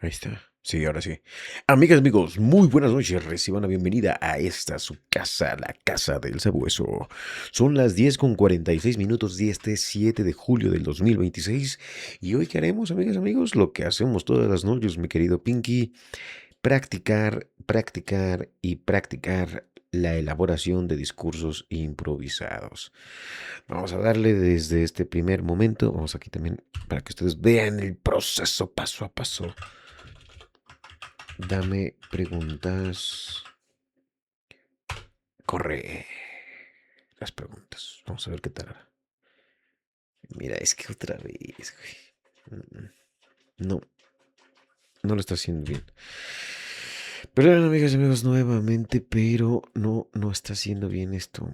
Ahí está. Sí, ahora sí. Amigas, amigos, muy buenas noches. Reciban la bienvenida a esta su casa, la casa del sabueso. Son las 10:46 de este 7 de julio del 2026. Y hoy, ¿qué haremos, amigas, amigos? Lo que hacemos todas las noches, mi querido Pinky: practicar, practicar y practicar la elaboración de discursos improvisados. Vamos a darle desde este primer momento. Vamos aquí también para que ustedes vean el proceso paso a paso. Dame preguntas. Corre las preguntas. Vamos a ver qué tal. Mira, es que otra vez, güey. No, no lo está haciendo bien. Perdón, amigas y amigos, nuevamente, pero no está haciendo bien esto.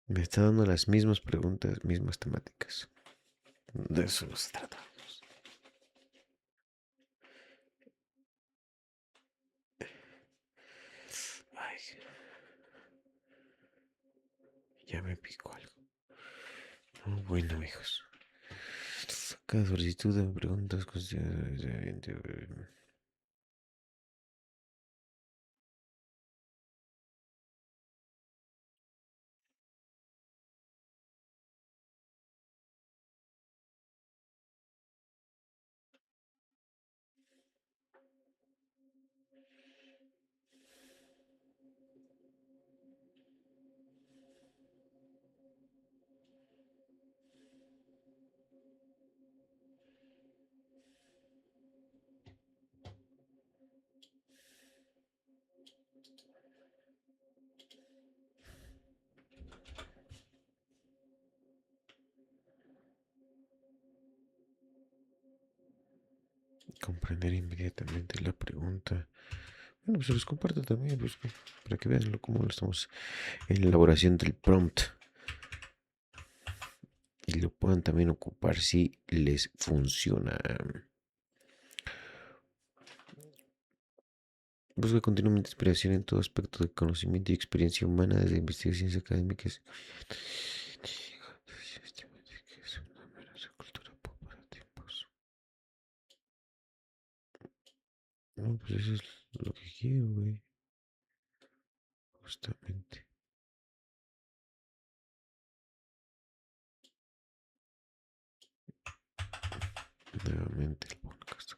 Me está dando las mismas preguntas, mismas temáticas. De eso no se trata. Ay, ya me picó algo. Oh, bueno, hijos. Cada solicitud de preguntas. Comprender inmediatamente la pregunta. Bueno, pues se los comparto también, pues, para que vean cómo lo estamos en la elaboración del prompt y lo puedan también ocupar si les funciona. Busca continuamente inspiración en todo aspecto de conocimiento y experiencia humana, desde investigaciones académicas, cultura pop para tiempos. No, pues eso es lo que quiero, güey. Justamente. Nuevamente el podcast.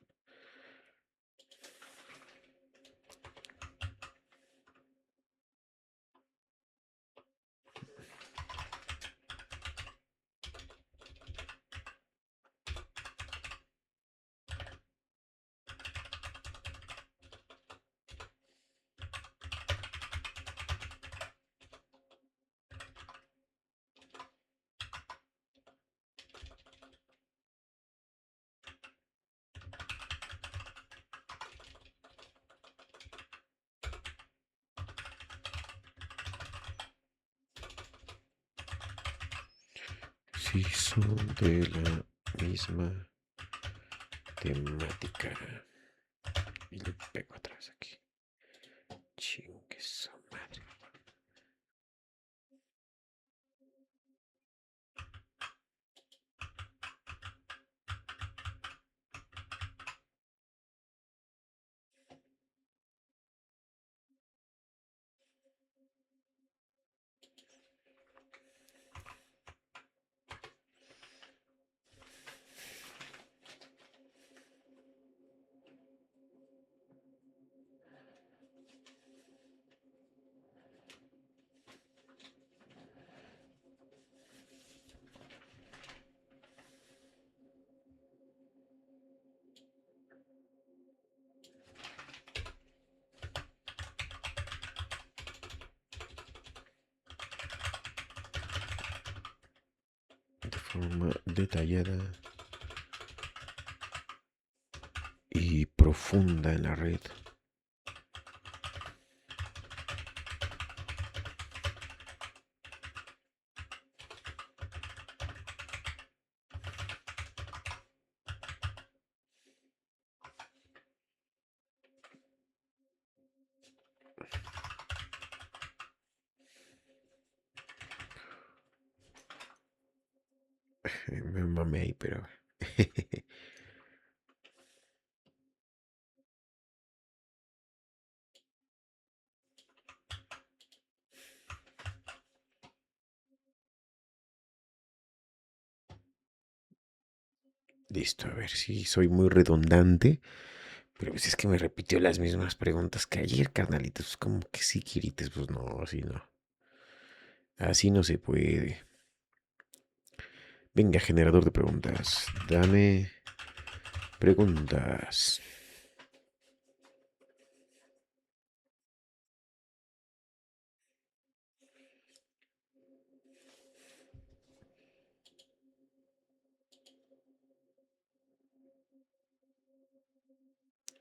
Sí, son de la misma temática. Y le pego atrás aquí. Chingue su madre. De forma detallada y profunda en la red. Me mamé ahí, pero... Listo, a ver si soy muy redundante. Pero pues es que me repitió las mismas preguntas que ayer, carnalitos. Pues como que sí, quirites, pues no, así no. Así no se puede. Venga, generador de preguntas. Dame preguntas.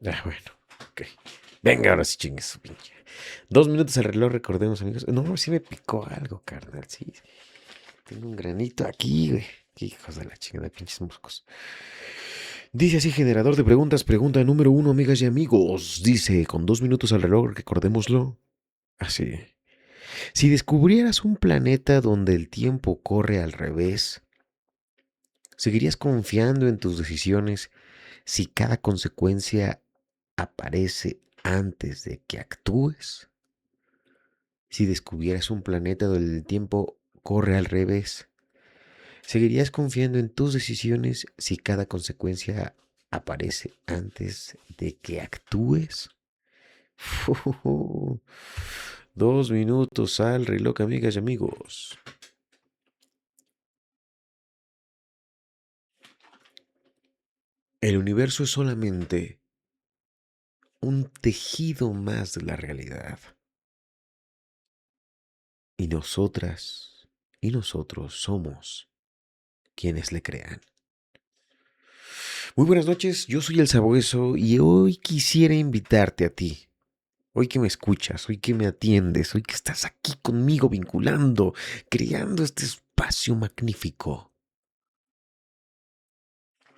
Ah, bueno, ok. Venga, ahora sí chingues su pinche. 2 minutos al reloj, recordemos, amigos. No, sí me picó algo, carnal. Sí, tengo un granito aquí, güey. Qué hijos de la chingada, pinches moscos. Dice así, generador de preguntas, pregunta número uno, amigas y amigos. Dice, con 2 minutos al reloj, recordémoslo. Así. Si descubrieras un planeta donde el tiempo corre al revés, ¿seguirías confiando en tus decisiones si cada consecuencia aparece antes de que actúes? Si descubrieras un planeta donde el tiempo corre al revés, ¿seguirías confiando en tus decisiones si cada consecuencia aparece antes de que actúes? 2 minutos al reloj, amigas y amigos. El universo es solamente un tejido más de la realidad. Y nosotras y nosotros somos quienes le crean. Muy buenas noches, yo soy el Sabueso y hoy quisiera invitarte a ti. Hoy que me escuchas, hoy que me atiendes, hoy que estás aquí conmigo vinculando, creando este espacio magnífico.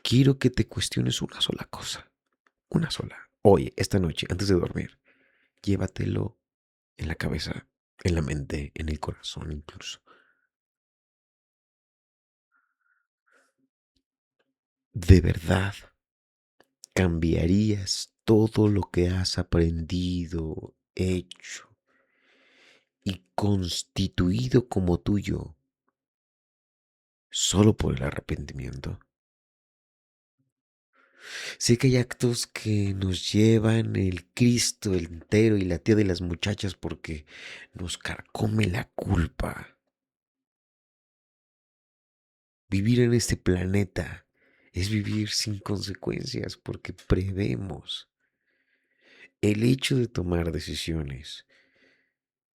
Quiero que te cuestiones una sola cosa, una sola. Hoy, esta noche, antes de dormir, llévatelo en la cabeza, en la mente, en el corazón incluso. ¿De verdad cambiarías todo lo que has aprendido, hecho y constituido como tuyo solo por el arrepentimiento? Sé que hay actos que nos llevan el Cristo entero y la tía de las muchachas porque nos carcome la culpa. Vivir en este planeta es vivir sin consecuencias porque prevemos. El hecho de tomar decisiones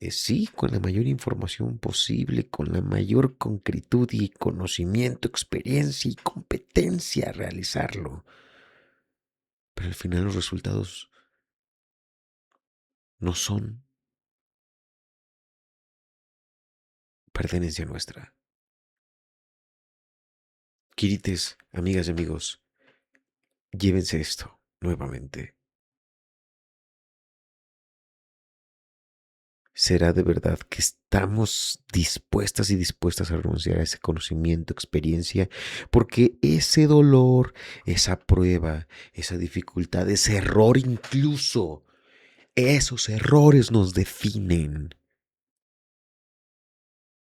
es sí con la mayor información posible, con la mayor concretud y conocimiento, experiencia y competencia a realizarlo. Pero al final los resultados no son pertenencia nuestra. Quirites, amigas y amigos, llévense esto nuevamente. ¿Será de verdad que estamos dispuestas y dispuestas a renunciar a ese conocimiento, experiencia? Porque ese dolor, esa prueba, esa dificultad, ese error incluso, esos errores nos definen.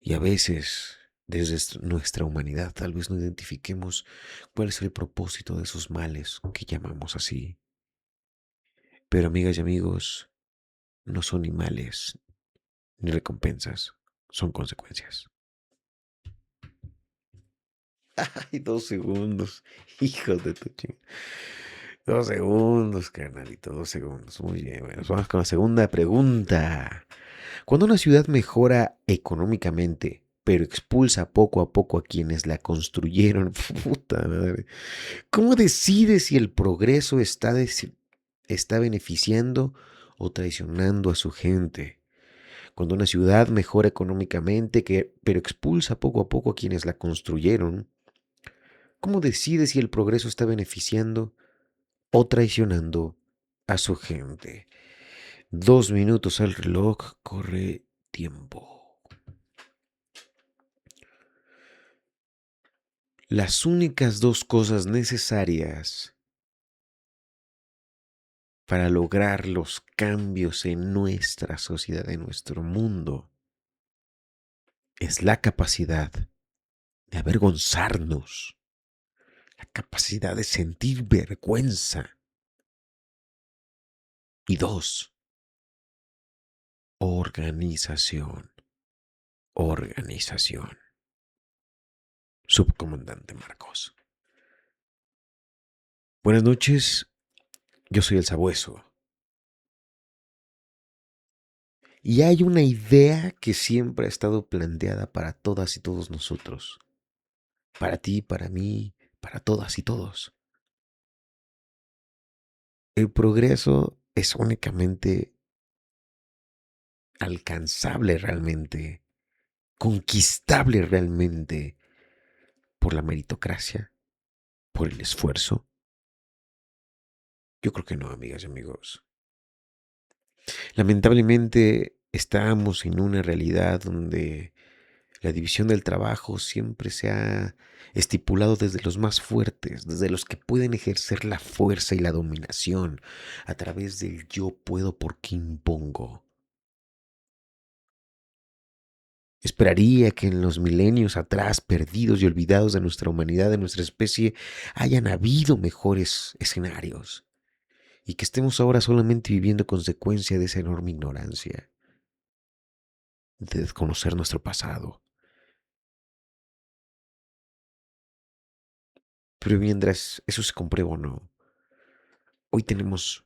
Y a veces, desde nuestra humanidad, tal vez no identifiquemos cuál es el propósito de esos males que llamamos así. Pero amigas y amigos, no son ni males ni recompensas, son consecuencias. Ay, 2 segundos, hijos de tu ching. 2 segundos, carnalito, 2 segundos. Muy bien, bueno, vamos con la segunda pregunta. Cuando una ciudad mejora económicamente, pero expulsa poco a poco a quienes la construyeron, puta madre, ¿cómo decide si el progreso está beneficiando o traicionando a su gente? Cuando una ciudad mejora económicamente, pero expulsa poco a poco a quienes la construyeron, ¿cómo decide si el progreso está beneficiando o traicionando a su gente? 2 minutos al reloj, corre tiempo. Las únicas dos cosas necesarias para lograr los cambios en nuestra sociedad, en nuestro mundo, es la capacidad de avergonzarnos, la capacidad de sentir vergüenza. Y dos, organización, organización. Subcomandante Marcos. Buenas noches, yo soy el Sabueso. Y hay una idea que siempre ha estado planteada para todas y todos nosotros. Para ti, para mí, para todas y todos. El progreso es únicamente alcanzable realmente, conquistable realmente por la meritocracia, por el esfuerzo. Yo creo que no, amigas y amigos. Lamentablemente estamos en una realidad donde la división del trabajo siempre se ha estipulado desde los más fuertes, desde los que pueden ejercer la fuerza y la dominación a través del yo puedo porque impongo. Esperaría que en los milenios atrás, perdidos y olvidados de nuestra humanidad, de nuestra especie, hayan habido mejores escenarios y que estemos ahora solamente viviendo consecuencia de esa enorme ignorancia, de desconocer nuestro pasado. Pero mientras eso se comprueba o no, hoy tenemos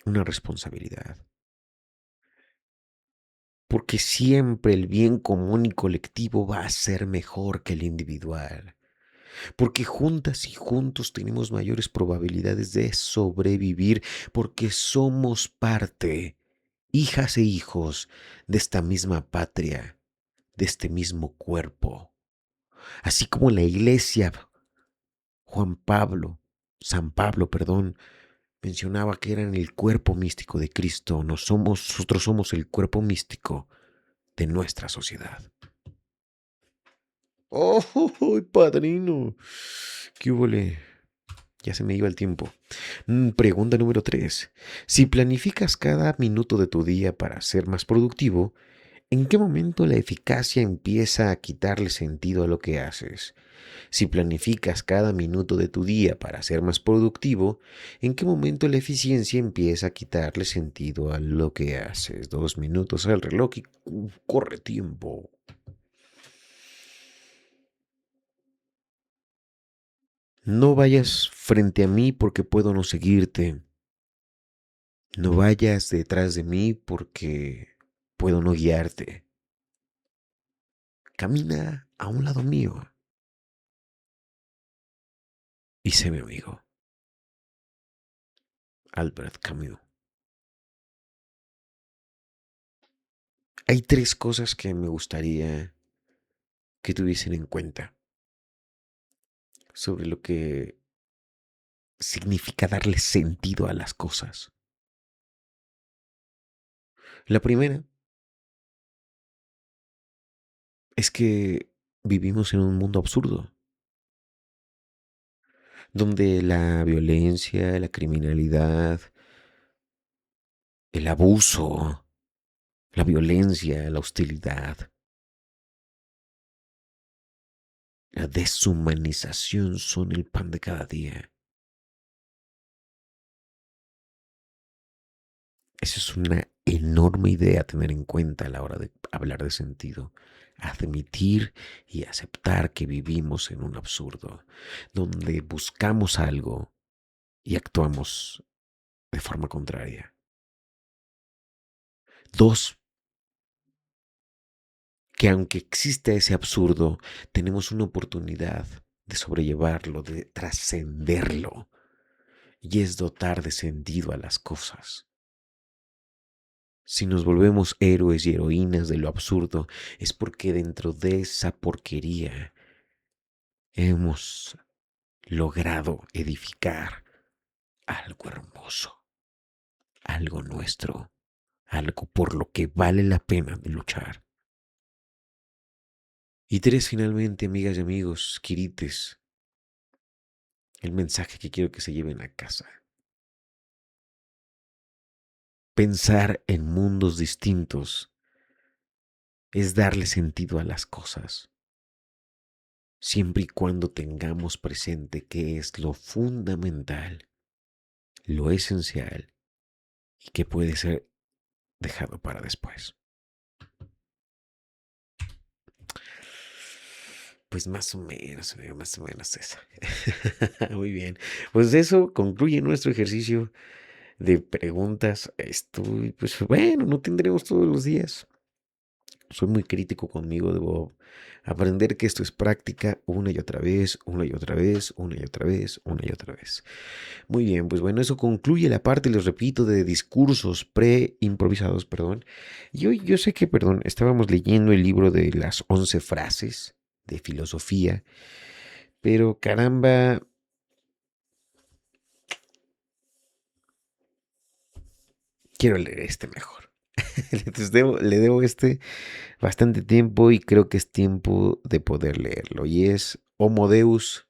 una responsabilidad. Porque siempre el bien común y colectivo va a ser mejor que el individual. Porque juntas y juntos tenemos mayores probabilidades de sobrevivir. Porque somos parte, hijas e hijos, de esta misma patria, de este mismo cuerpo. Así como la iglesia, Juan Pablo, San Pablo, perdón, mencionaba que eran el cuerpo místico de Cristo. Nosotros somos el cuerpo místico de nuestra sociedad. ¡Oh, padrino! ¿Qué húbole? Ya se me iba el tiempo. Pregunta número 3. Si planificas cada minuto de tu día para ser más productivo, ¿en qué momento la eficacia empieza a quitarle sentido a lo que haces? Si planificas cada minuto de tu día para ser más productivo, ¿en qué momento la eficiencia empieza a quitarle sentido a lo que haces? 2 minutos al reloj y corre tiempo. No vayas frente a mí porque puedo no seguirte. No vayas detrás de mí porque puedo no guiarte. Camina a un lado mío y sé mi amigo. Albert Camus. Hay 3 cosas que me gustaría que tuviesen en cuenta sobre lo que significa darle sentido a las cosas. La primera es que vivimos en un mundo absurdo, donde la violencia, la criminalidad, el abuso, la violencia, la hostilidad, la deshumanización son el pan de cada día. Esa es una enorme idea a tener en cuenta a la hora de hablar de sentido. Admitir y aceptar que vivimos en un absurdo, donde buscamos algo y actuamos de forma contraria. 2, que aunque exista ese absurdo, tenemos una oportunidad de sobrellevarlo, de trascenderlo, y es dotar de sentido a las cosas. Si nos volvemos héroes y heroínas de lo absurdo, es porque dentro de esa porquería hemos logrado edificar algo hermoso, algo nuestro, algo por lo que vale la pena de luchar. Y 3, finalmente, amigas y amigos, quirites, el mensaje que quiero que se lleven a casa. Pensar en mundos distintos es darle sentido a las cosas, siempre y cuando tengamos presente qué es lo fundamental, lo esencial y que puede ser dejado para después. Pues más o menos esa. Muy bien. Pues eso concluye nuestro ejercicio de preguntas. Estoy, pues bueno, no tendremos todos los días. Soy muy crítico conmigo, debo aprender que esto es práctica una y otra vez, una y otra vez, una y otra vez, una y otra vez. Muy bien, pues bueno, eso concluye la parte, les repito, de discursos pre-improvisados, perdón. Y hoy yo sé que, perdón, estábamos leyendo el libro de las 11 frases de filosofía, pero caramba, quiero leer este mejor. Entonces le debo este bastante tiempo y creo que es tiempo de poder leerlo. Y es Homo Deus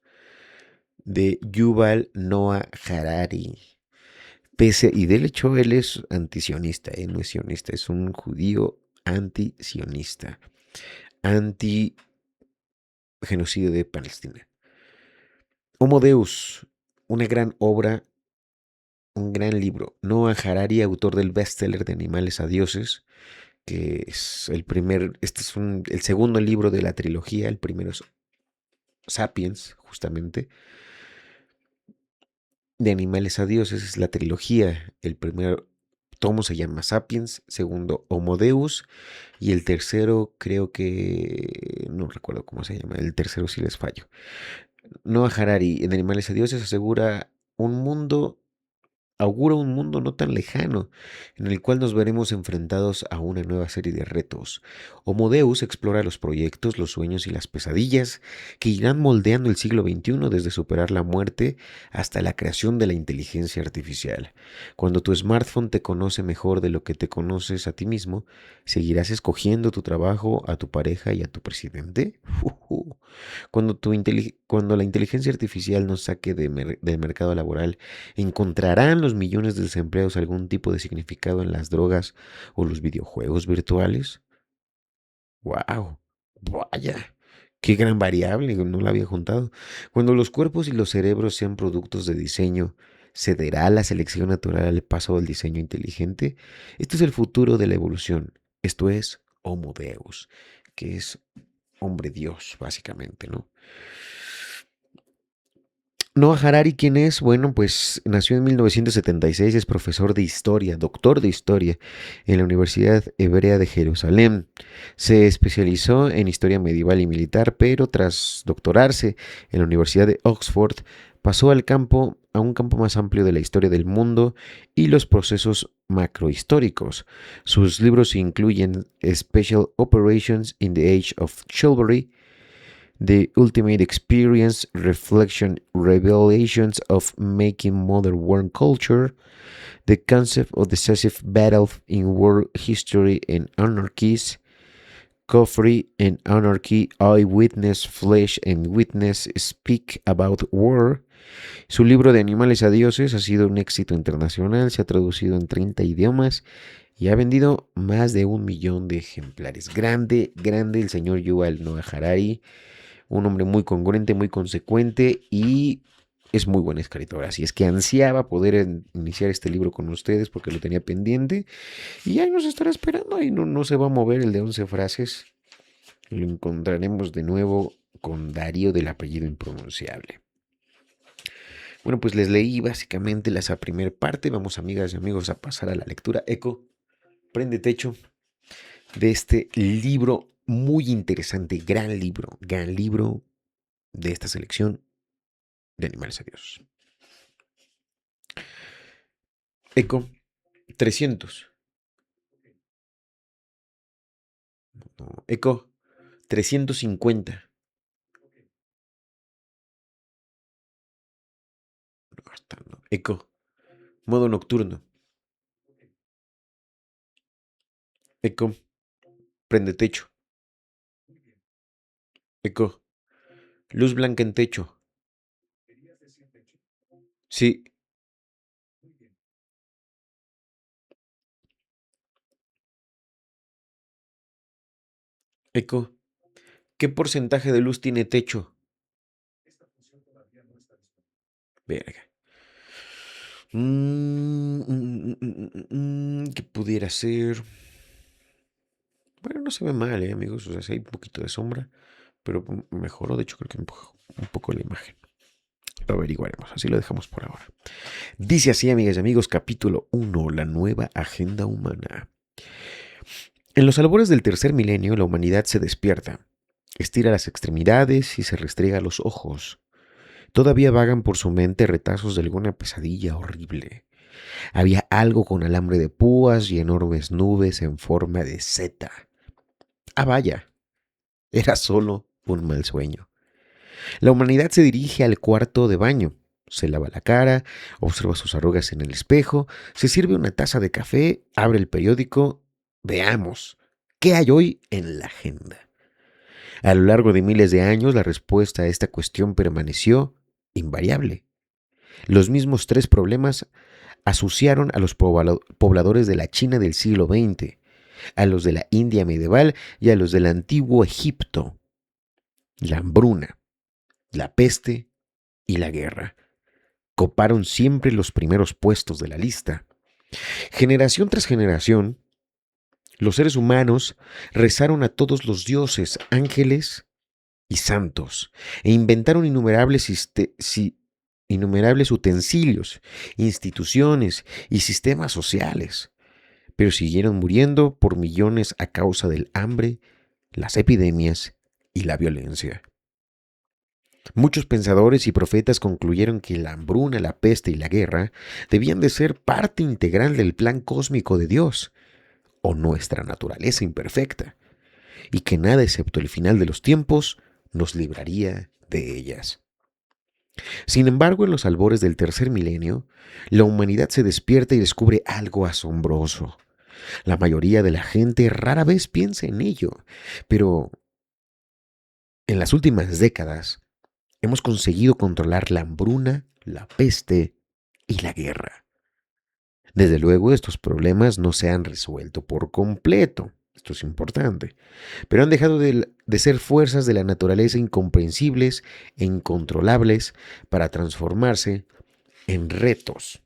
de Yuval Noah Harari. Y de hecho él es antisionista, él no es sionista, es un judío antisionista, anti-genocidio de Palestina. Homo Deus, una gran obra, un gran libro. Noah Harari, autor del bestseller de Animales a Dioses, que es el primer, este es el segundo libro de la trilogía, el primero es Sapiens, justamente, de Animales a Dioses, es la trilogía. El primer tomo se llama Sapiens, segundo Homo Deus, y el tercero creo que no recuerdo cómo se llama, el tercero sí les fallo. Noah Harari en Animales a Dioses asegura un mundo augura un mundo no tan lejano, en el cual nos veremos enfrentados a una nueva serie de retos. Homo Deus explora los proyectos, los sueños y las pesadillas que irán moldeando el siglo XXI desde superar la muerte hasta la creación de la inteligencia artificial. Cuando tu smartphone te conoce mejor de lo que te conoces a ti mismo, ¿seguirás escogiendo tu trabajo, a tu pareja y a tu presidente? Cuando la inteligencia artificial nos saque del mercado laboral, ¿encontrarán los millones de desempleados algún tipo de significado en las drogas o los videojuegos virtuales? ¡Wow! ¡Vaya! ¡Qué gran variable! No la había juntado. Cuando los cuerpos y los cerebros sean productos de diseño, ¿cederá la selección natural al paso del diseño inteligente? Esto es el futuro de la evolución. Esto es Homo Deus, que es hombre Dios, básicamente, ¿no? Noah Harari, ¿quién es? Bueno, pues nació en 1976, es profesor de historia, doctor de historia en la Universidad Hebrea de Jerusalén. Se especializó en historia medieval y militar, pero tras doctorarse en la Universidad de Oxford, pasó a un campo más amplio de la historia del mundo y los procesos macrohistóricos. Sus libros incluyen Special Operations in the Age of Chivalry, The Ultimate Experience, Reflection, Revelations of Making Modern World Culture, The Concept of Decisive Battle in World History and Anarchies, Coffee and Anarchy, Eyewitness, Flesh and Witness Speak About War. Su libro de Animales a Dioses ha sido un éxito internacional, se ha traducido en 30 idiomas y ha vendido más de 1 millón de ejemplares. Grande, grande el señor Yuval Noah Harari, un hombre muy congruente, muy consecuente y es muy buen escritor. Así es que ansiaba poder iniciar este libro con ustedes porque lo tenía pendiente y ahí nos estará esperando. Ahí no se va a mover el de 11 frases. Lo encontraremos de nuevo con Darío del apellido impronunciable. Bueno, pues les leí básicamente esa primera parte. Vamos, amigas y amigos, a pasar a la lectura. Eco, prende techo de este libro muy interesante, gran libro de esta selección de Animales a Dios. Eco 300. No, Eco 350. No, no. Eco modo nocturno. Eco prende techo. Eco luz blanca en techo. Sí, Eco, ¿qué porcentaje de luz tiene techo? Verga. ¿Qué pudiera ser? Bueno, no se ve mal, amigos. O sea, sí hay un poquito de sombra, pero mejoró. De hecho, creo que un poco la imagen. Lo averiguaremos. Así lo dejamos por ahora. Dice así, amigas y amigos, capítulo 1, la nueva agenda humana. En los albores del tercer milenio, la humanidad se despierta, estira las extremidades y se restriega los ojos. Todavía vagan por su mente retazos de alguna pesadilla horrible. Había algo con alambre de púas y enormes nubes en forma de zeta. Ah, vaya, era solo un mal sueño. La humanidad se dirige al cuarto de baño. Se lava la cara, observa sus arrugas en el espejo, se sirve una taza de café, abre el periódico. Veamos, ¿qué hay hoy en la agenda? A lo largo de miles de años, la respuesta a esta cuestión permaneció invariable. Los mismos tres problemas asociaron a los pobladores de la China del siglo XX, a los de la India medieval y a los del antiguo Egipto: la hambruna, la peste y la guerra. Coparon siempre los primeros puestos de la lista. Generación tras generación, los seres humanos rezaron a todos los dioses, ángeles y santos, e inventaron innumerables utensilios, instituciones y sistemas sociales, pero siguieron muriendo por millones a causa del hambre, las epidemias y la violencia. Muchos pensadores y profetas concluyeron que la hambruna, la peste y la guerra debían de ser parte integral del plan cósmico de Dios, o nuestra naturaleza imperfecta, y que nada excepto el final de los tiempos nos libraría de ellas. Sin embargo, en los albores del tercer milenio, la humanidad se despierta y descubre algo asombroso. La mayoría de la gente rara vez piensa en ello, pero en las últimas décadas hemos conseguido controlar la hambruna, la peste y la guerra. Desde luego, estos problemas no se han resuelto por completo. Esto es importante. Pero han dejado de ser fuerzas de la naturaleza incomprensibles e incontrolables para transformarse en retos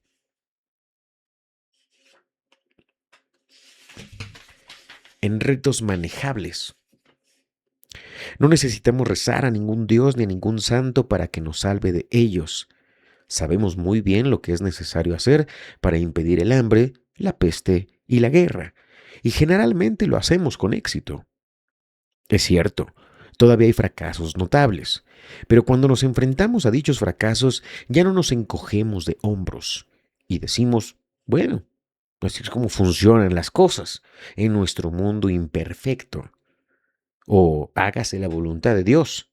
manejables. No necesitamos rezar a ningún dios ni a ningún santo para que nos salve de ellos. Sabemos muy bien lo que es necesario hacer para impedir el hambre, la peste y la guerra, y generalmente lo hacemos con éxito. Es cierto, todavía hay fracasos notables, pero cuando nos enfrentamos a dichos fracasos ya no nos encogemos de hombros y decimos, bueno, así es como funcionan las cosas en nuestro mundo imperfecto, o hágase la voluntad de Dios.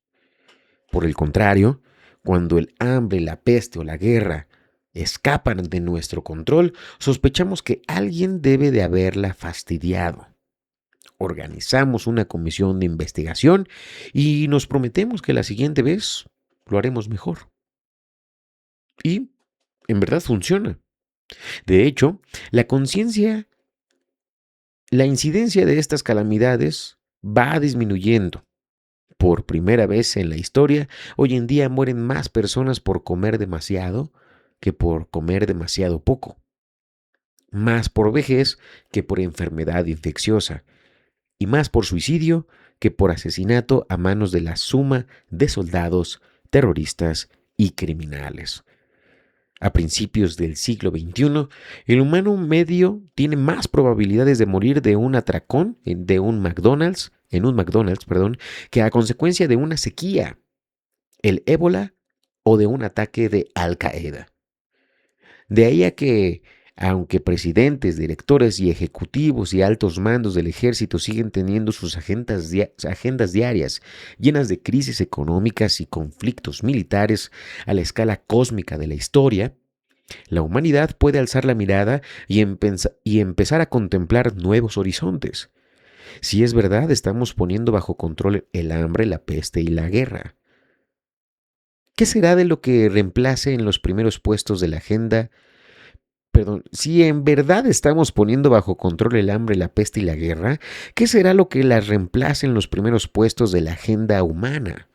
Por el contrario, cuando el hambre, la peste o la guerra escapan de nuestro control, sospechamos que alguien debe de haberla fastidiado. Organizamos una comisión de investigación y nos prometemos que la siguiente vez lo haremos mejor. Y en verdad funciona. De hecho, la incidencia de estas calamidades va disminuyendo. Por primera vez en la historia, hoy en día mueren más personas por comer demasiado que por comer demasiado poco. Más por vejez que por enfermedad infecciosa. Y más por suicidio que por asesinato a manos de la suma de soldados, terroristas y criminales. A principios del siglo XXI, el humano medio tiene más probabilidades de morir de un atracón en un McDonald's, perdón, que a consecuencia de una sequía, el ébola o de un ataque de Al Qaeda. De ahí a que, aunque presidentes, directores y ejecutivos y altos mandos del ejército siguen teniendo sus agendas diarias llenas de crisis económicas y conflictos militares a la escala cósmica de la historia, la humanidad puede alzar la mirada y empezar a contemplar nuevos horizontes. Si es verdad, estamos poniendo bajo control el hambre, la peste y la guerra. ¿Qué será de lo que reemplace en los primeros puestos de la agenda? Perdón, si en verdad estamos poniendo bajo control el hambre, la peste y la guerra, ¿qué será lo que las reemplace en los primeros puestos de la agenda humana?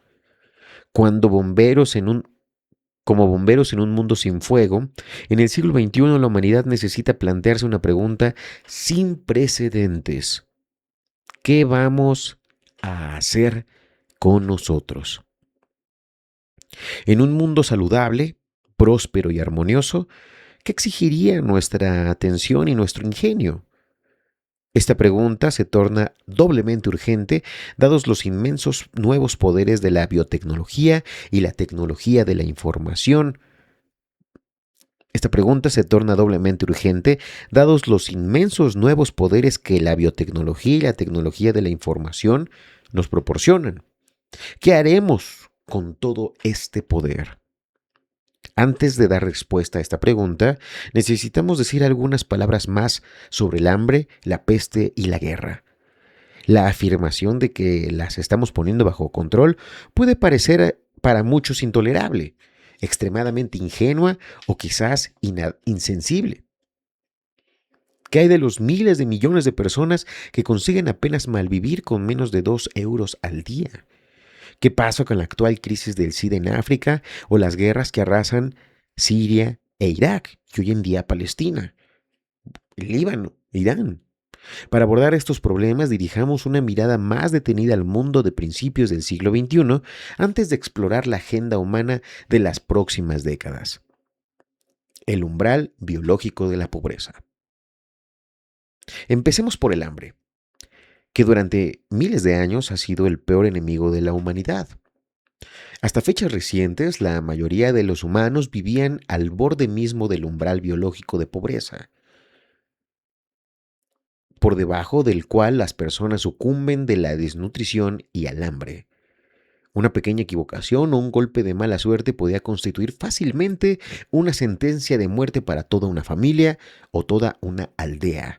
Cuando bomberos en un Como bomberos en un mundo sin fuego, en el siglo XXI la humanidad necesita plantearse una pregunta sin precedentes. ¿Qué vamos a hacer con nosotros? En un mundo saludable, próspero y armonioso, ¿qué exigiría nuestra atención y nuestro ingenio? Esta pregunta se torna doblemente urgente dados los inmensos nuevos poderes de la biotecnología y la tecnología de la información. Esta pregunta se torna doblemente urgente dados los inmensos nuevos poderes que la biotecnología y la tecnología de la información nos proporcionan. ¿Qué haremos con todo este poder? Antes de dar respuesta a esta pregunta, necesitamos decir algunas palabras más sobre el hambre, la peste y la guerra. La afirmación de que las estamos poniendo bajo control puede parecer para muchos intolerable, extremadamente ingenua o quizás insensible. ¿Qué hay de los miles de millones de personas que consiguen apenas malvivir con menos de 2 euros al día? ¿Qué pasa con la actual crisis del SIDA en África o las guerras que arrasan Siria e Irak y hoy en día Palestina, Líbano, Irán? Para abordar estos problemas, dirijamos una mirada más detenida al mundo de principios del siglo XXI antes de explorar la agenda humana de las próximas décadas. El umbral biológico de la pobreza. Empecemos por el hambre, que durante miles de años ha sido el peor enemigo de la humanidad. Hasta fechas recientes, la mayoría de los humanos vivían al borde mismo del umbral biológico de pobreza, por debajo del cual las personas sucumben de la desnutrición y al hambre. Una pequeña equivocación o un golpe de mala suerte podía constituir fácilmente una sentencia de muerte para toda una familia o toda una aldea.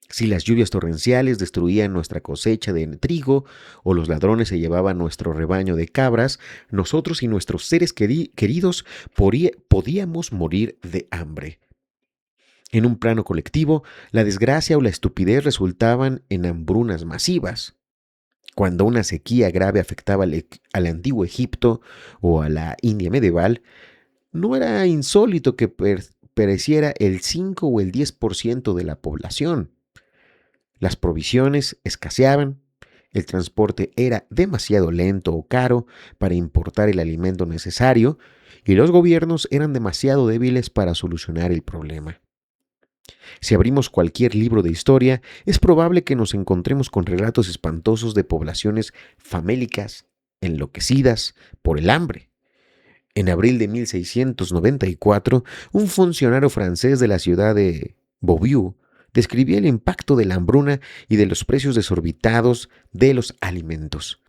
Si las lluvias torrenciales destruían nuestra cosecha de trigo o los ladrones se llevaban nuestro rebaño de cabras, nosotros y nuestros seres queridos podíamos morir de hambre. En un plano colectivo, la desgracia o la estupidez resultaban en hambrunas masivas. Cuando una sequía grave afectaba al antiguo Egipto o a la India medieval, no era insólito que pereciera el 5 o el 10% de la población. Las provisiones escaseaban, el transporte era demasiado lento o caro para importar el alimento necesario y los gobiernos eran demasiado débiles para solucionar el problema. Si abrimos cualquier libro de historia, es probable que nos encontremos con relatos espantosos de poblaciones famélicas, enloquecidas por el hambre. En abril de 1694, un funcionario francés de la ciudad de Beauvais describía el impacto de la hambruna y de los precios desorbitados de los alimentos.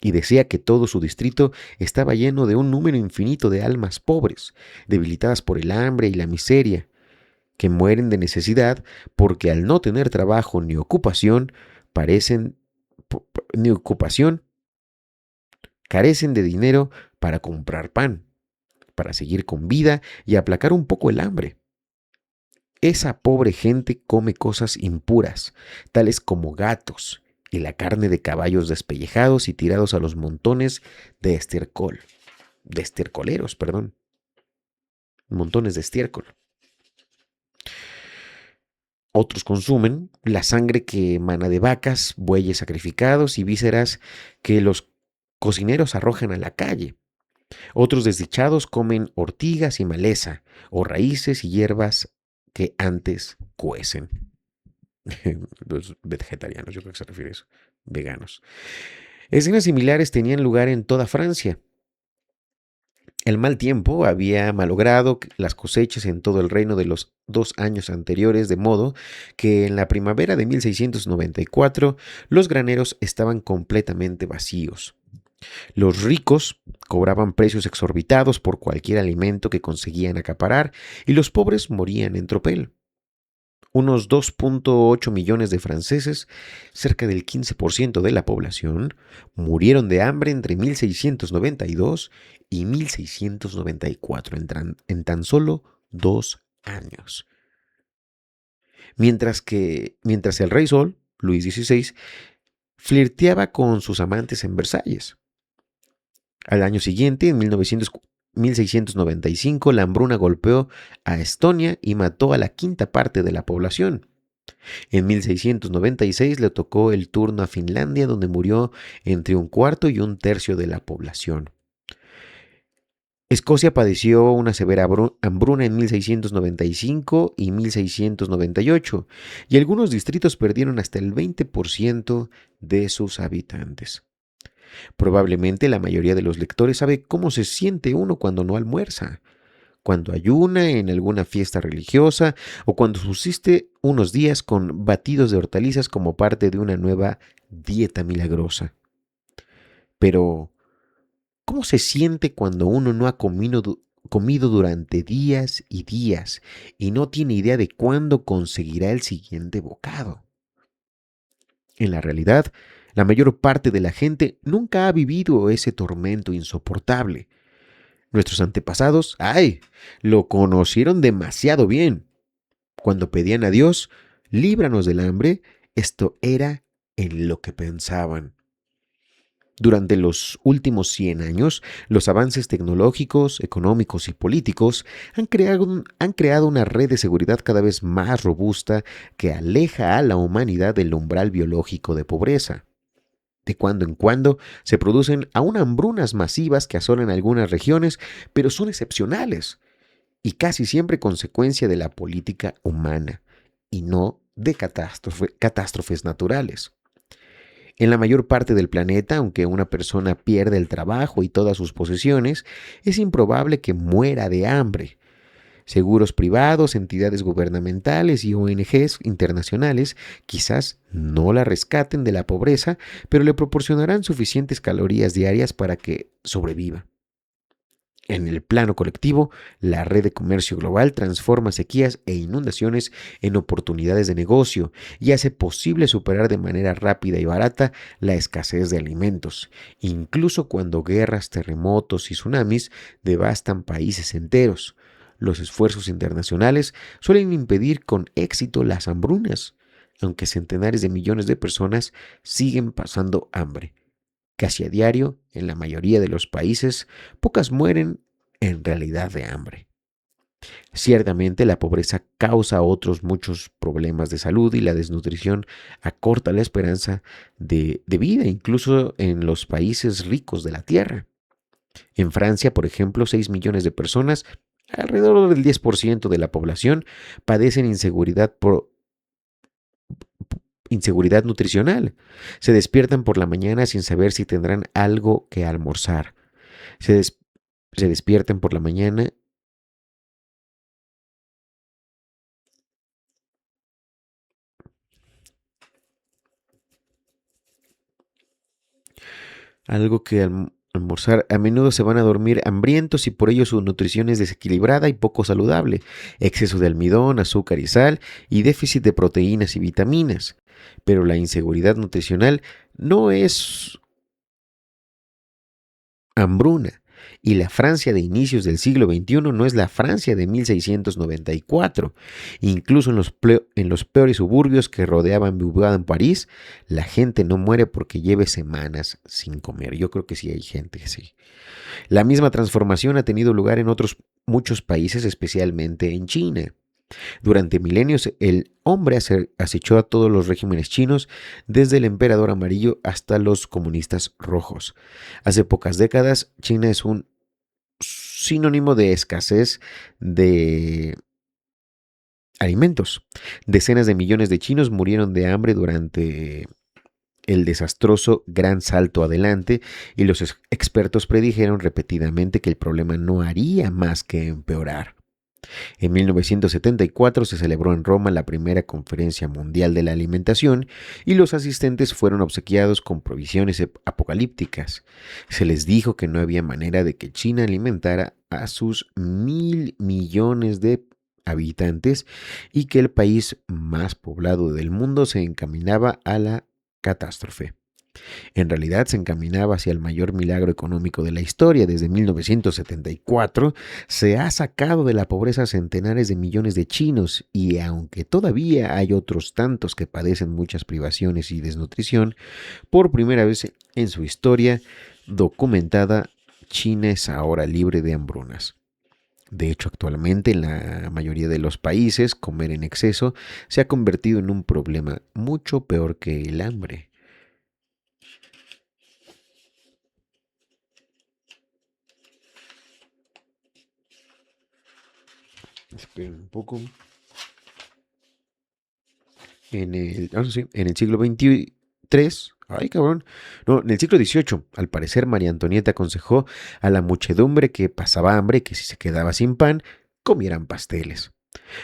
Y decía que todo su distrito estaba lleno de un número infinito de almas pobres, debilitadas por el hambre y la miseria, que mueren de necesidad porque al no tener trabajo ni ocupación, parecen, ni ocupación, carecen de dinero para comprar pan, para seguir con vida y aplacar un poco el hambre. Esa pobre gente come cosas impuras, tales como gatos y la carne de caballos despellejados y tirados a los montones de estercoleros, perdón, montones de estiércol. Otros consumen la sangre que emana de vacas, bueyes sacrificados y vísceras que los cocineros arrojan a la calle. Otros desdichados comen ortigas y maleza, o raíces y hierbas que antes cuecen. Los vegetarianos, yo creo que se refiere a eso, veganos. Escenas similares tenían lugar en toda Francia. El mal tiempo había malogrado las cosechas en todo el reino de los 2 años anteriores, de modo que en la primavera de 1694 los graneros estaban completamente vacíos. Los ricos cobraban precios exorbitados por cualquier alimento que conseguían acaparar y los pobres morían en tropel. Unos 2.8 millones de franceses, cerca del 15% de la población, murieron de hambre entre 1692 y 1694, en tan solo 2 años. Mientras el rey Sol, Luis XVI, flirteaba con sus amantes en Versalles. Al año siguiente, en 1695, la hambruna golpeó a Estonia y mató a la quinta parte de la población. En 1696 le tocó el turno a Finlandia, donde murió entre un cuarto y un tercio de la población. Escocia padeció una severa hambruna en 1695 y 1698, y algunos distritos perdieron hasta el 20% de sus habitantes. Probablemente la mayoría de los lectores sabe cómo se siente uno cuando no almuerza, cuando ayuna en alguna fiesta religiosa o cuando subsiste unos días con batidos de hortalizas como parte de una nueva dieta milagrosa. Pero, ¿cómo se siente cuando uno no ha comido durante días y días y no tiene idea de cuándo conseguirá el siguiente bocado? En la realidad, la mayor parte de la gente nunca ha vivido ese tormento insoportable. Nuestros antepasados, ¡ay!, lo conocieron demasiado bien. Cuando pedían a Dios, líbranos del hambre, esto era en lo que pensaban. Durante los últimos 100 años, los avances tecnológicos, económicos y políticos han creado una red de seguridad cada vez más robusta que aleja a la humanidad del umbral biológico de pobreza. De cuando en cuando se producen aún hambrunas masivas que asolan algunas regiones, pero son excepcionales y casi siempre consecuencia de la política humana y no de catástrofes naturales. En la mayor parte del planeta, aunque una persona pierda el trabajo y todas sus posesiones, es improbable que muera de hambre. Seguros privados, entidades gubernamentales y ONGs internacionales quizás no la rescaten de la pobreza, pero le proporcionarán suficientes calorías diarias para que sobreviva. En el plano colectivo, la red de comercio global transforma sequías e inundaciones en oportunidades de negocio y hace posible superar de manera rápida y barata la escasez de alimentos, incluso cuando guerras, terremotos y tsunamis devastan países enteros. Los esfuerzos internacionales suelen impedir con éxito las hambrunas, aunque centenares de millones de personas siguen pasando hambre. Casi a diario, en la mayoría de los países, pocas mueren en realidad de hambre. Ciertamente, la pobreza causa otros muchos problemas de salud y la desnutrición acorta la esperanza de vida, incluso en los países ricos de la tierra. En Francia, por ejemplo, 6 millones de personas, alrededor del 10% de la población, padecen inseguridad nutricional. Se despiertan por la mañana sin saber si tendrán algo que almorzar. Se, des- Se despiertan por la mañana. Algo que almorzar. A menudo se van a dormir hambrientos y por ello su nutrición es desequilibrada y poco saludable. Exceso de almidón, azúcar y sal y déficit de proteínas y vitaminas. Pero la inseguridad nutricional no es hambruna. Y la Francia de inicios del siglo XXI no es la Francia de 1694. Incluso en los peores suburbios que rodeaban Beauvais en París, la gente no muere porque lleve semanas sin comer. Yo creo que sí hay gente que sí. La misma transformación ha tenido lugar en otros muchos países, especialmente en China. Durante milenios, el hombre acechó a todos los regímenes chinos, desde el emperador amarillo hasta los comunistas rojos. Hace pocas décadas, China es un sinónimo de escasez de alimentos. Decenas de millones de chinos murieron de hambre durante el desastroso Gran Salto Adelante y los expertos predijeron repetidamente que el problema no haría más que empeorar. En 1974 se celebró en Roma la primera Conferencia Mundial de la Alimentación y los asistentes fueron obsequiados con provisiones apocalípticas. Se les dijo que no había manera de que China alimentara a sus 1.000 millones de habitantes y que el país más poblado del mundo se encaminaba a la catástrofe. En realidad se encaminaba hacia el mayor milagro económico de la historia. Desde 1974 se ha sacado de la pobreza a centenares de millones de chinos y aunque todavía hay otros tantos que padecen muchas privaciones y desnutrición, por primera vez en su historia documentada, China es ahora libre de hambrunas. De hecho, actualmente en la mayoría de los países, comer en exceso se ha convertido en un problema mucho peor que el hambre. Esperen un poco. En el siglo XXIII, ay cabrón, no, en el siglo XVIII, al parecer María Antonieta aconsejó a la muchedumbre que pasaba hambre que si se quedaba sin pan, comieran pasteles.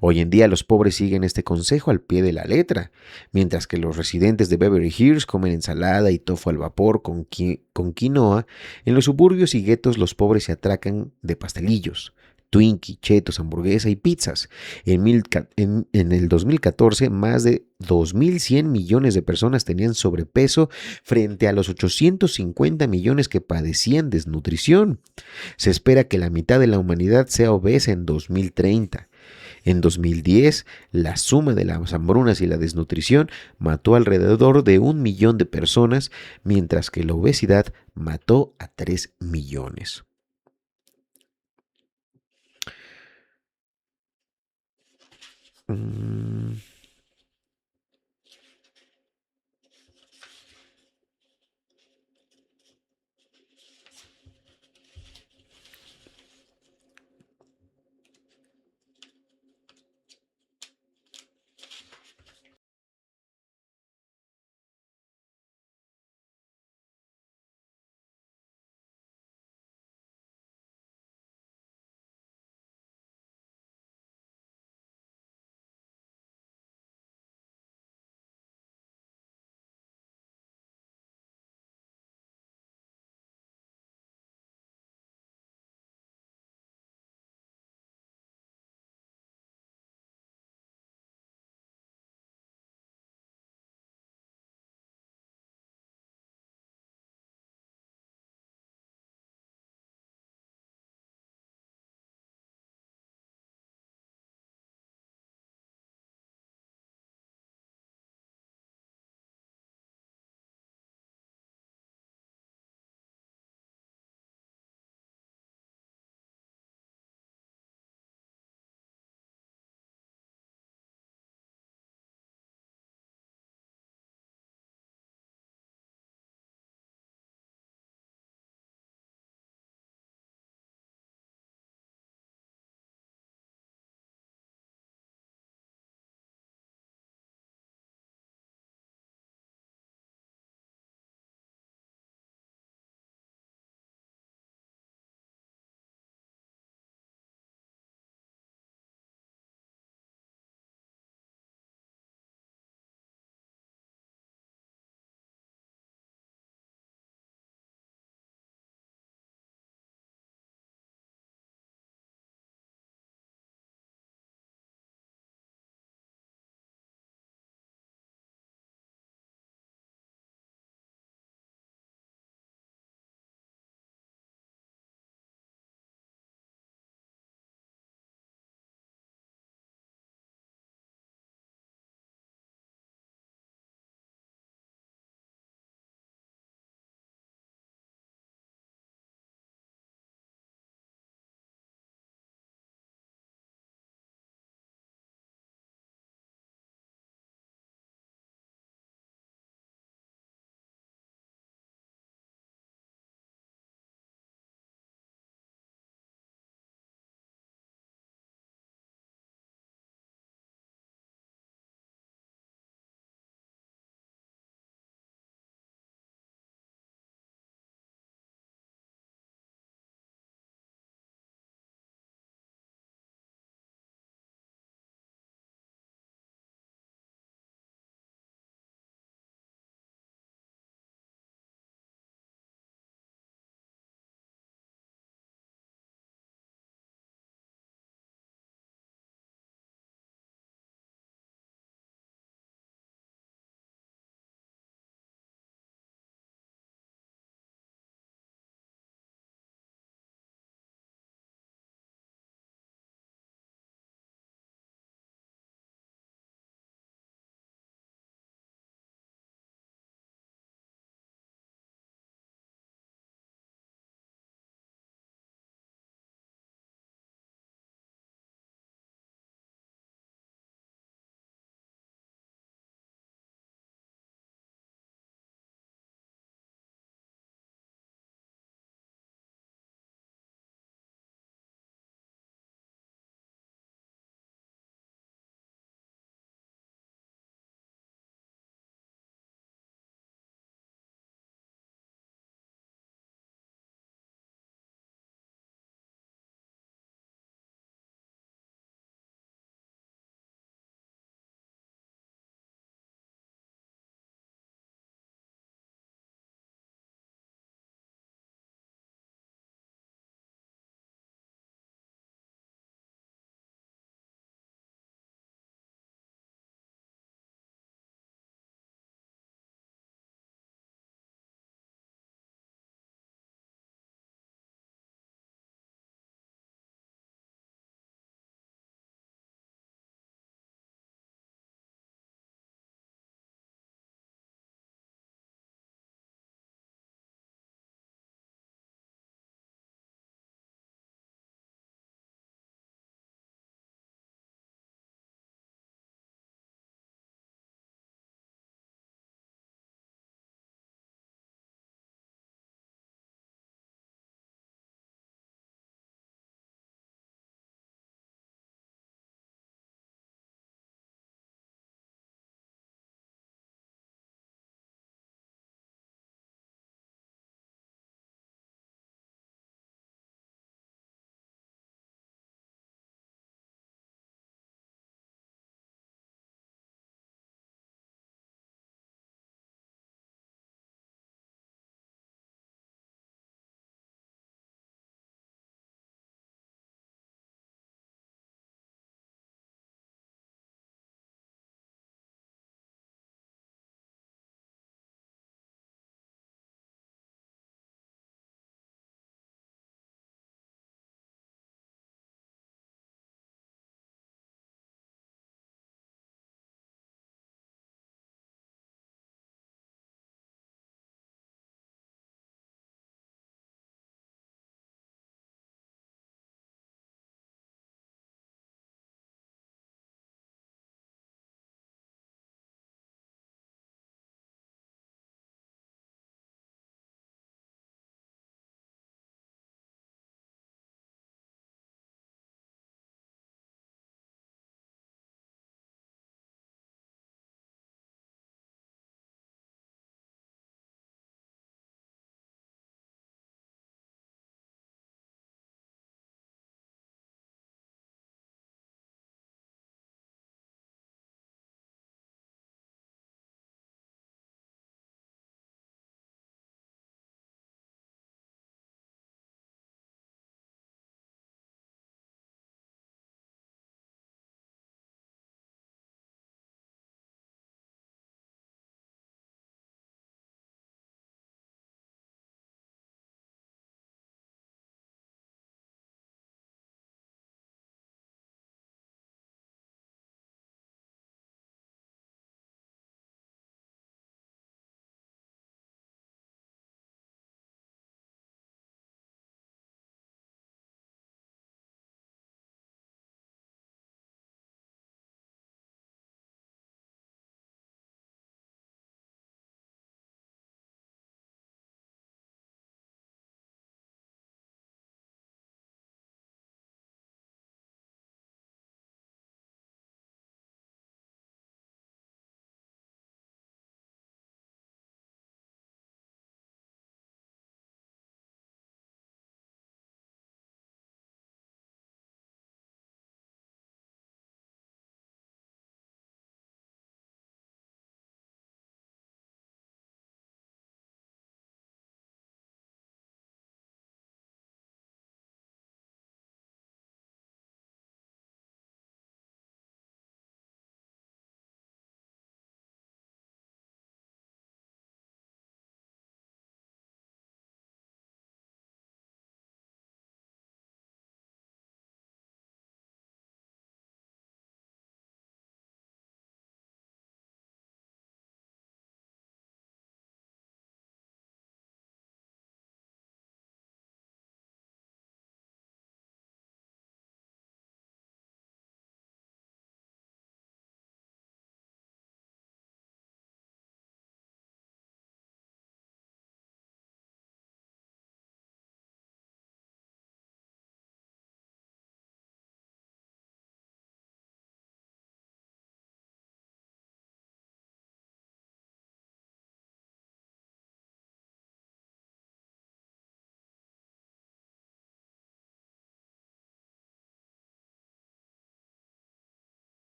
Hoy en día los pobres siguen este consejo al pie de la letra, mientras que los residentes de Beverly Hills comen ensalada y tofu al vapor con quinoa. En los suburbios y guetos los pobres se atracan de pastelillos, Twinkie, chetos, hamburguesa y pizzas. En el 2014, más de 2.100 millones de personas tenían sobrepeso frente a los 850 millones que padecían desnutrición. Se espera que la mitad de la humanidad sea obesa en 2030. En 2010, la suma de las hambrunas y la desnutrición mató alrededor de 1 millón de personas, mientras que la obesidad mató a 3 millones. Mm,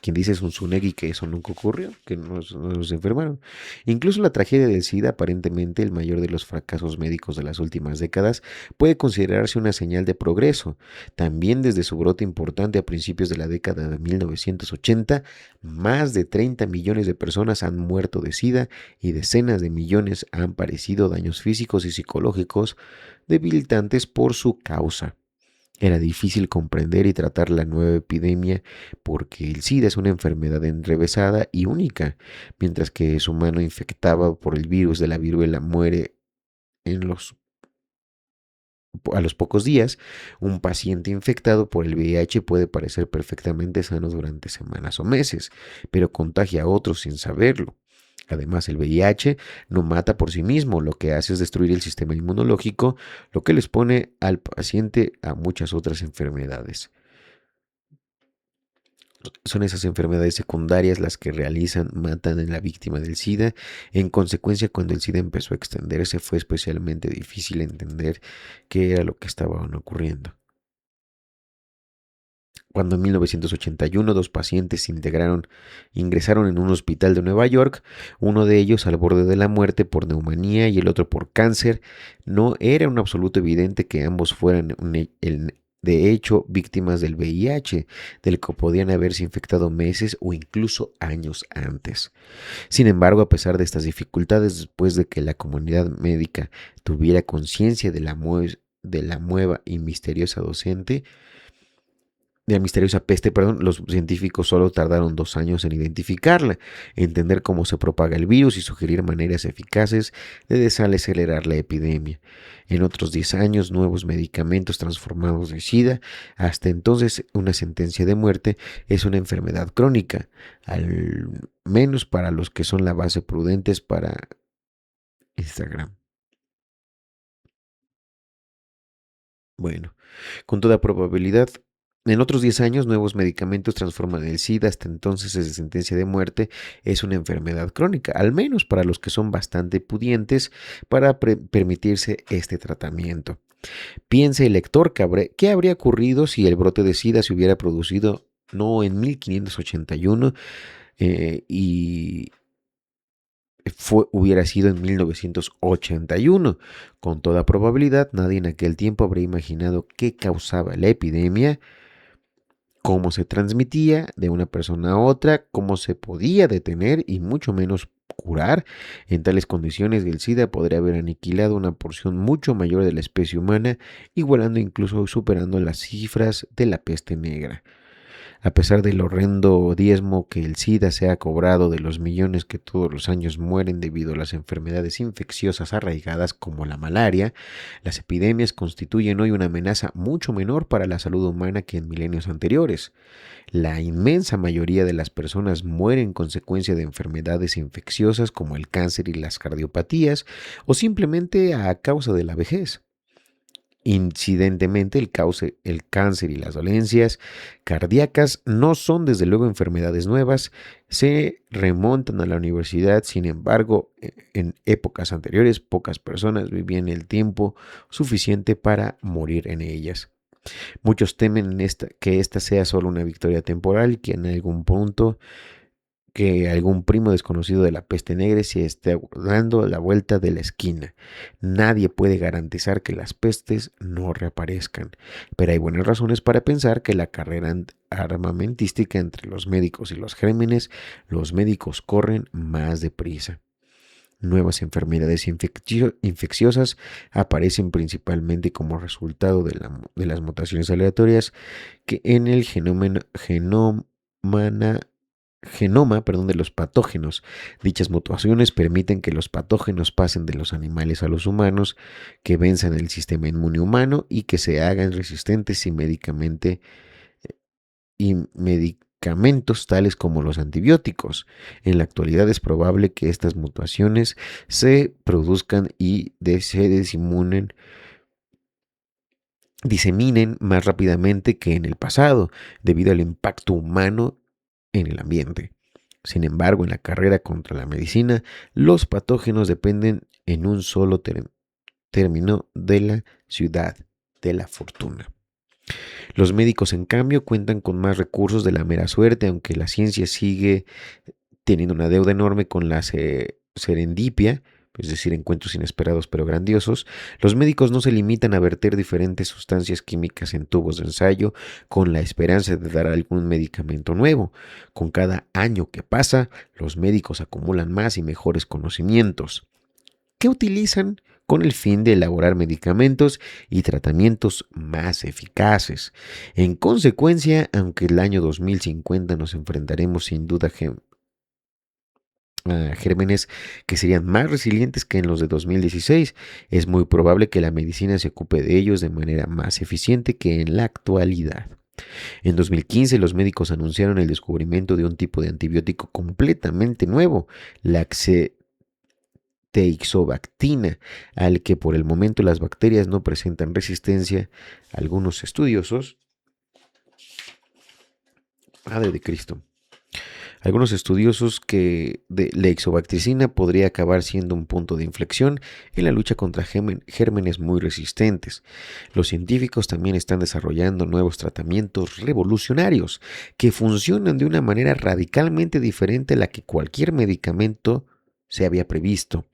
Quien dice Zunzunegui que eso nunca ocurrió, que no nos enfermaron. Incluso la tragedia del SIDA, aparentemente el mayor de los fracasos médicos de las últimas décadas, puede considerarse una señal de progreso. También desde su brote importante a principios de la década de 1980, más de 30 millones de personas han muerto de SIDA y decenas de millones han padecido daños físicos y psicológicos debilitantes por su causa. Era difícil comprender y tratar la nueva epidemia porque el SIDA es una enfermedad enrevesada y única, mientras que su mano infectado por el virus de la viruela muere en a los pocos días. Un paciente infectado por el VIH puede parecer perfectamente sano durante semanas o meses, pero contagia a otros sin saberlo. Además, el VIH no mata por sí mismo, lo que hace es destruir el sistema inmunológico, lo que les pone al paciente a muchas otras enfermedades. Son esas enfermedades secundarias las que matan en la víctima del SIDA. En consecuencia, cuando el SIDA empezó a extenderse, fue especialmente difícil entender qué era lo que estaba ocurriendo. Cuando en 1981 dos pacientes ingresaron en un hospital de Nueva York, uno de ellos al borde de la muerte por neumonía y el otro por cáncer, no era un absoluto evidente que ambos fueran de hecho víctimas del VIH, del que podían haberse infectado meses o incluso años antes. Sin embargo, a pesar de estas dificultades, después de que la comunidad médica tuviera conciencia de la nueva y misteriosa de la misteriosa peste, los científicos solo tardaron 2 años en identificarla, entender cómo se propaga el virus y sugerir maneras eficaces de desacelerar la epidemia. En otros 10 años, nuevos medicamentos transformados de SIDA. Hasta entonces, una sentencia de muerte es una enfermedad crónica, al menos para los que son la base prudentes para Instagram. Bueno, con toda probabilidad, en otros 10 años, nuevos medicamentos transforman el SIDA. Hasta entonces, es de sentencia de muerte. Es una enfermedad crónica, al menos para los que son bastante pudientes para permitirse este tratamiento. Piense el lector qué habría ocurrido si el brote de SIDA se hubiera producido no en 1581 y hubiera sido en 1981. Con toda probabilidad, nadie en aquel tiempo habría imaginado qué causaba la epidemia, cómo se transmitía de una persona a otra, cómo se podía detener y mucho menos curar. En tales condiciones, el SIDA podría haber aniquilado una porción mucho mayor de la especie humana, igualando incluso superando las cifras de la peste negra. A pesar del horrendo diezmo que el SIDA se ha cobrado de los millones que todos los años mueren debido a las enfermedades infecciosas arraigadas como la malaria, las epidemias constituyen hoy una amenaza mucho menor para la salud humana que en milenios anteriores. La inmensa mayoría de las personas mueren en consecuencia de enfermedades infecciosas como el cáncer y las cardiopatías o simplemente a causa de la vejez. Incidentemente, el cáncer y las dolencias cardíacas no son desde luego enfermedades nuevas, se remontan a la universidad. Sin embargo, en épocas anteriores pocas personas vivían el tiempo suficiente para morir en ellas. Muchos temen que esta sea solo una victoria temporal y que en algún punto que algún primo desconocido de la peste negra se esté dando la vuelta de la esquina. Nadie puede garantizar que las pestes no reaparezcan, pero hay buenas razones para pensar que la carrera armamentística entre los médicos y los gérmenes, los médicos corren más deprisa. Nuevas enfermedades infecciosas aparecen principalmente como resultado de las mutaciones aleatorias que en el genoma de los patógenos. Dichas mutaciones permiten que los patógenos pasen de los animales a los humanos, que venzan el sistema inmune humano y que se hagan resistentes y medicamentos tales como los antibióticos. En la actualidad es probable que estas mutaciones se produzcan y se diseminen más rápidamente que en el pasado, debido al impacto humano en el ambiente. Sin embargo, en la carrera contra la medicina, los patógenos dependen en un solo término de la ciudad de la fortuna. Los médicos, en cambio, cuentan con más recursos de la mera suerte, aunque la ciencia sigue teniendo una deuda enorme con la serendipia, es decir, encuentros inesperados pero grandiosos. Los médicos no se limitan a verter diferentes sustancias químicas en tubos de ensayo con la esperanza de dar algún medicamento nuevo. Con cada año que pasa, los médicos acumulan más y mejores conocimientos que utilizan con el fin de elaborar medicamentos y tratamientos más eficaces. En consecuencia, aunque el año 2050 nos enfrentaremos sin duda a gérmenes que serían más resilientes que en los de 2016, es muy probable que la medicina se ocupe de ellos de manera más eficiente que en la actualidad. En 2015 los médicos anunciaron el descubrimiento de un tipo de antibiótico completamente nuevo, la teixobactina, al que por el momento las bacterias no presentan resistencia. Algunos estudiosos, Madre de Cristo, algunos estudiosos que la exobacticina podría acabar siendo un punto de inflexión en la lucha contra gérmenes muy resistentes. Los científicos también están desarrollando nuevos tratamientos revolucionarios que funcionan de una manera radicalmente diferente a la que cualquier medicamento se había previsto.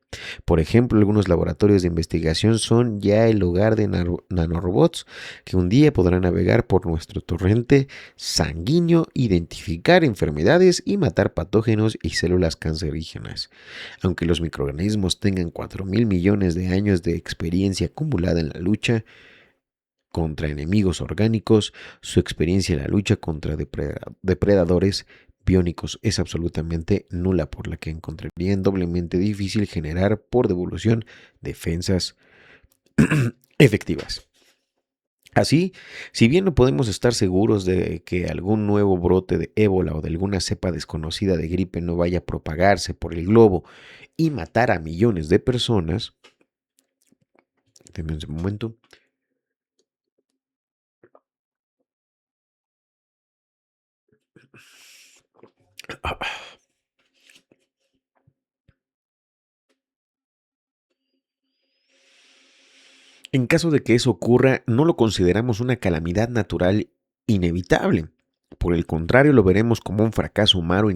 Por ejemplo, algunos laboratorios de investigación son ya el hogar de nanorobots que un día podrán navegar por nuestro torrente sanguíneo, identificar enfermedades y matar patógenos y células cancerígenas. Aunque los microorganismos tengan 4.000 millones de años de experiencia acumulada en la lucha contra enemigos orgánicos, su experiencia en la lucha contra depredadores biónicos es absolutamente nula, por la que encontrarían doblemente difícil generar por devolución defensas efectivas. Así, si bien no podemos estar seguros de que algún nuevo brote de ébola o de alguna cepa desconocida de gripe no vaya a propagarse por el globo y matar a millones de personas, denme un momento. En caso de que eso ocurra, no lo consideramos una calamidad natural inevitable. Por el contrario, lo veremos como un fracaso humano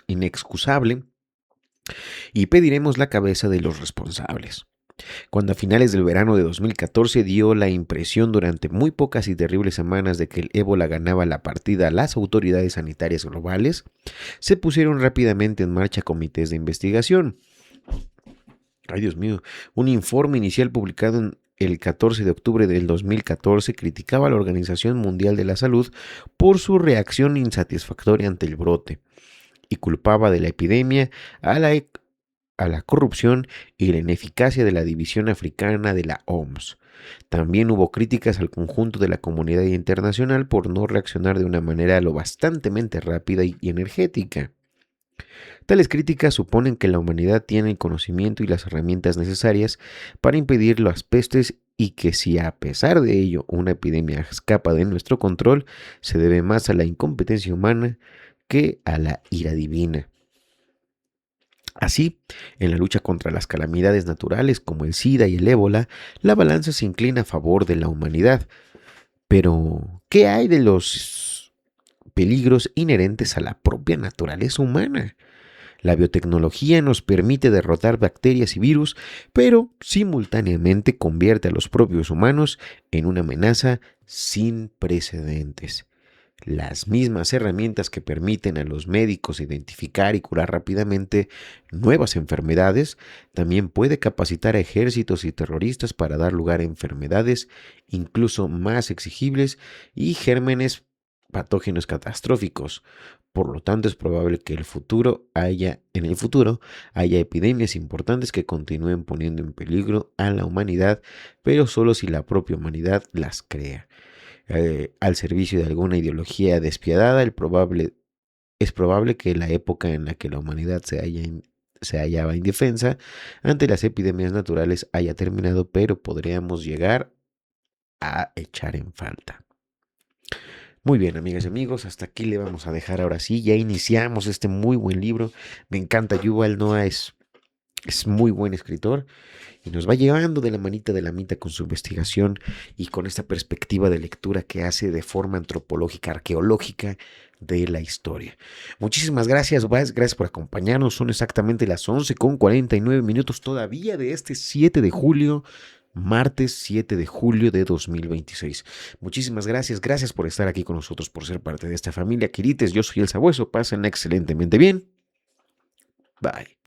inexcusable y pediremos la cabeza de los responsables. Cuando a finales del verano de 2014 dio la impresión durante muy pocas y terribles semanas de que el ébola ganaba la partida a las autoridades sanitarias globales, se pusieron rápidamente en marcha comités de investigación. Ay, Dios mío, un informe inicial publicado el 14 de octubre del 2014 criticaba a la Organización Mundial de la Salud por su reacción insatisfactoria ante el brote y culpaba de la epidemia a la corrupción y la ineficacia de la División Africana de la OMS. También hubo críticas al conjunto de la comunidad internacional por no reaccionar de una manera lo bastantemente rápida y energética. Tales críticas suponen que la humanidad tiene el conocimiento y las herramientas necesarias para impedir las pestes y que si a pesar de ello una epidemia escapa de nuestro control, se debe más a la incompetencia humana que a la ira divina. Así, en la lucha contra las calamidades naturales como el SIDA y el ébola, la balanza se inclina a favor de la humanidad. Pero, ¿qué hay de los peligros inherentes a la propia naturaleza humana? La biotecnología nos permite derrotar bacterias y virus, pero simultáneamente convierte a los propios humanos en una amenaza sin precedentes. Las mismas herramientas que permiten a los médicos identificar y curar rápidamente nuevas enfermedades, también puede capacitar a ejércitos y terroristas para dar lugar a enfermedades incluso más exigibles y gérmenes patógenos catastróficos. Por lo tanto, es probable que en el futuro haya epidemias importantes que continúen poniendo en peligro a la humanidad, pero solo si la propia humanidad las crea. Al servicio de alguna ideología despiadada, es probable que la época en la que la humanidad se hallaba indefensa ante las epidemias naturales haya terminado, pero podríamos llegar a echar en falta. Muy bien, amigas y amigos, hasta aquí le vamos a dejar ahora sí. Ya iniciamos este muy buen libro. Me encanta Yuval Noah, es Es muy buen escritor y nos va llevando de la manita de la mitad con su investigación y con esta perspectiva de lectura que hace de forma antropológica, arqueológica de la historia. Muchísimas gracias, Bas, gracias por acompañarnos. Son exactamente las 11:49 todavía de este 7 de julio, martes 7 de julio de 2026. Muchísimas gracias, gracias por estar aquí con nosotros, por ser parte de esta familia. Quirites, yo soy el Sabueso, pasen excelentemente bien. Bye.